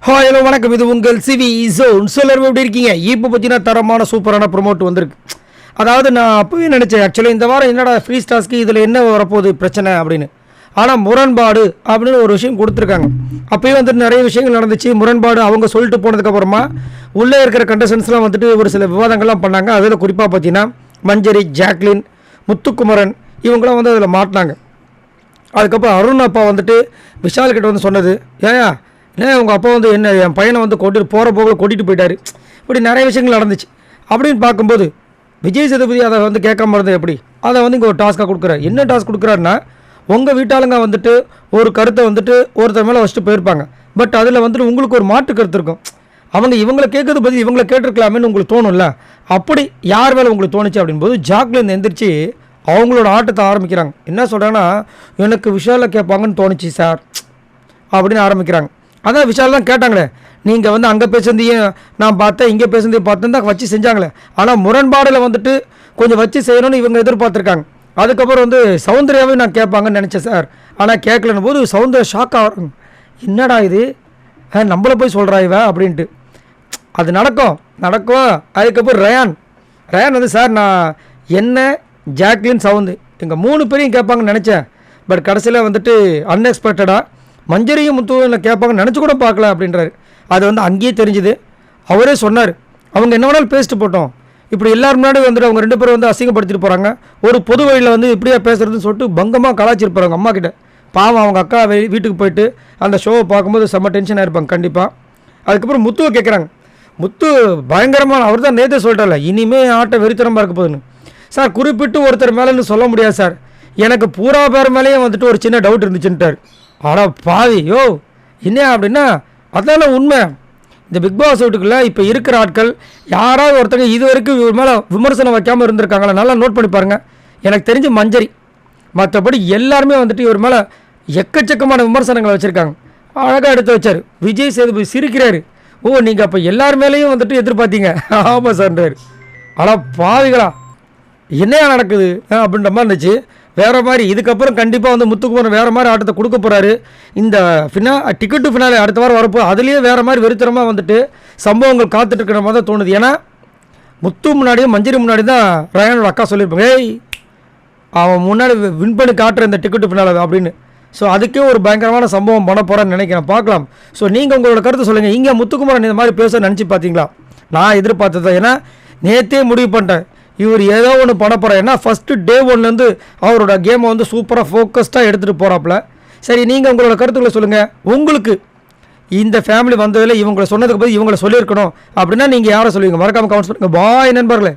Hello வணக்கம், இது உங்கள் சிவி ஜோன். சொல்லர் எப்படி இருக்கீங்க? இப்போ பார்த்தீங்கன்னா தரமான சூப்பரான ப்ரொமோட் வந்திருக்கு. அதாவது நான் அப்போவே நினச்சேன், ஆக்சுவலி இந்த வாரம் என்னடா ஃப்ரீ ஸ்டாஸ்க்கு இதில் என்ன வரப்போகுது பிரச்சனை அப்படின்னு. ஆனால் முரண்பாடு அப்படின்னு ஒரு விஷயம் கொடுத்துருக்காங்க. அப்போயே வந்துட்டு நிறைய விஷயங்கள் நடந்துச்சு. முரண்பாடு அவங்க சொல்லிட்டு போனதுக்கப்புறமா உள்ளே இருக்கிற கண்டஸ்டன்ஸ்லாம் வந்துட்டு ஒரு சில விவாதங்கள்லாம் பண்ணாங்க. அதில் குறிப்பாக பார்த்தீங்கன்னா மஞ்சரி, ஜாக்லின், முத்துக்குமரன் இவங்களாம் வந்து அதில் மாட்டினாங்க. அதுக்கப்புறம் அருண் அப்பா வந்துட்டு விஷால் கிட்ட வந்து சொன்னது, ஏன் உங்கள் அப்பா வந்து என்ன என் பையனை வந்து போகிற போகில் கொட்டிட்டு போயிட்டார். இப்படி நிறைய விஷயங்கள் நடந்துச்சு. அப்படின்னு பார்க்கும்போது விஜய் சேதுபதி அதை வந்து கேட்காம இருந்தது எப்படி, அதை வந்து இங்கே ஒரு டாஸ்க்காக கொடுக்குறாரு. என்ன டாஸ்க் கொடுக்குறாருன்னா, உங்கள் வீட்டாளுங்க வந்துட்டு ஒரு கருத்தை வந்துட்டு ஒருத்தர் மேலே வச்சுட்டு போயிருப்பாங்க. பட் அதில் வந்துட்டு உங்களுக்கு ஒரு மாற்று கருத்து இருக்கும். அவங்க இவங்களை கேட்கறது பதில் இவங்களை கேட்டிருக்கலாமேன்னு உங்களுக்கு தோணும்ல. அப்படி யார் மேலே உங்களுக்கு தோணுச்சு அப்படின்போது ஜாக்லின் எந்திரிச்சு அவங்களோட ஆட்டத்தை ஆரம்பிக்கிறாங்க. என்ன சொல்கிறாங்கன்னா, எனக்கு விஷாலில் கேட்பாங்கன்னு தோணுச்சு சார் அப்படின்னு ஆரம்பிக்கிறாங்க. அதான் விஷால் தான் கேட்டாங்களே, நீங்கள் வந்து அங்கே பேசுனதையும் நான் பார்த்தேன், இங்கே பேசுனதையும் பார்த்தேன் தான் வச்சு செஞ்சாங்களே. ஆனால் முரண்பாடில் வந்துட்டு கொஞ்சம் வச்சு செய்யணும்னு இவங்க எதிர்பார்த்துருக்காங்க. அதுக்கப்புறம் வந்து சௌந்தர்யாவே நான் கேட்பாங்கன்னு நினச்சேன் சார், ஆனால் கேட்கலன்னு போது சௌந்தர்யா ஷாக் ஆகிறாங்க. என்னடா இது, நம்மளை போய் சொல்கிறா இவ அப்படின்ட்டு. அது நடக்கும். அதுக்கப்புறம் ரயான் வந்து சார் நான் என்ன ஜாக்லின் சவுந்து எங்கள் 3 பேரையும் கேட்பாங்கன்னு நினச்சேன். பட் கடைசியில் வந்துட்டு அன்எக்ஸ்பெக்டடாக மஞ்சரியும் முத்துவில் கேட்பாங்கன்னு நினச்சி கூட பார்க்கல அப்படின்றாரு. அது வந்து அங்கேயே தெரிஞ்சுது. அவரே சொன்னார், அவங்க என்ன வேணாலும் பேசிட்டு போட்டோம், இப்படி எல்லாரும் முன்னாடி வந்துட்டு அவங்க 2 பேரும் வந்து அசிங்கப்படுத்திட்டு போகிறாங்க, ஒரு பொது வழியில் வந்து இப்படியா பேசுகிறதுன்னு சொல்லிட்டு பங்கமாக கலாச்சிருப்பாங்க அம்மா கிட்ட. பாவம் அவங்க அக்கா வீட்டுக்கு போயிட்டு அந்த ஷோவை பார்க்கும்போது செம்ம டென்ஷனாக இருப்பாங்க கண்டிப்பாக. அதுக்கப்புறம் முத்துவை கேட்குறாங்க. முத்து பயங்கரமான, அவர் தான் நேற்று சொல்லிட்டார்ல, இனிமேல் ஆட்டை வெறித்தனமாக இருக்க போகுதுன்னு. சார் குறிப்பிட்டு ஒருத்தர் மேலேன்னு சொல்ல முடியாது சார், எனக்கு பூரா பேர் மேலேயும் வந்துட்டு ஒரு சின்ன டவுட் இருந்துச்சுன்ட்டார். ஆனால் பாவி என்ன அப்படின்னா அதெல்லாம் உண்மை. இந்த பிக் பாஸ் வீட்டுக்குள்ளே இப்போ இருக்கிற ஆட்கள் யாராவது ஒருத்தங்க இது வரைக்கும் இவர் மேலே விமர்சனம் வைக்காமல் இருந்திருக்காங்களா? நல்லா நோட் பண்ணி பாருங்கள். எனக்கு தெரிஞ்சு மஞ்சரி, மற்றபடி எல்லாருமே வந்துட்டு இவர் மேலே எக்கச்சக்கமான விமர்சனங்களை வச்சுருக்காங்க. அழகாக எடுத்து வச்சார். விஜய் சேதுபதி சிரிக்கிறாரு. நீங்கள் அப்போ எல்லார் மேலேயும் வந்துட்டு எதிர்பார்த்தீங்க. ஆமாம் சார்ன்றார். ஆனால் பாவிகளா என்னையா நடக்குது அப்படின்ற மாதிரி இருந்துச்சு. வேறு மாதிரி இதுக்கப்புறம் கண்டிப்பாக வந்து முத்துக்குமரன் வேறு மாதிரி ஆட்டத்தை கொடுக்க போகிறாரு. இந்த டிக்கெட் டு ஃபினாலே அடுத்த வாரம் வரப்போ அதுலேயே வேறு மாதிரி வெறித்தனமாக வந்துட்டு சம்பவங்கள் காத்துட்டு இருக்கிற மாதிரி தான் தோணுது. ஏன்னா முத்து முன்னாடியும் மஞ்சரி முன்னாடி தான் ரயானோட அக்கா சொல்லியிருப்பாங்க, அவன் முன்னாடி வின் பண்ணி காட்டுற இந்த டிக்கெட் டு ஃபினாலே அப்படின்னு. ஸோ அதுக்கே ஒரு பயங்கரமான சம்பவம் பண்ண போகிறேன்னு நினைக்கிறேன். பார்க்கலாம். ஸோ நீங்கள் உங்களோட கருத்து சொல்லுங்கள். இங்கே முத்துக்குமரன் இந்த மாதிரி பேச நினச்சி பார்த்தீங்களா? நான் எதிர்பார்த்தது தான். ஏன்னா நேற்றே முடிவு பண்ணிட்டேன், இவர் ஏதோ ஒன்று பண்ண போகிறார். ஏன்னா ஃபஸ்ட்டு டே 1லேருந்து அவரோட கேமை வந்து சூப்பராக ஃபோக்கஸ்டாக எடுத்துகிட்டு போகிறாப்புல. சரி, நீங்கள் உங்களோட கருத்துக்களை சொல்லுங்கள். உங்களுக்கு இந்த ஃபேமிலி வந்ததில் இவங்களை சொன்னதுக்கு பதில் இவங்களை சொல்லியிருக்கணும் அப்படின்னா நீங்கள் யாரை சொல்லுவீங்க? மறக்காமல் கமெண்ட்ஸ் பண்ணுங்கள். பாய் நண்பர்களே.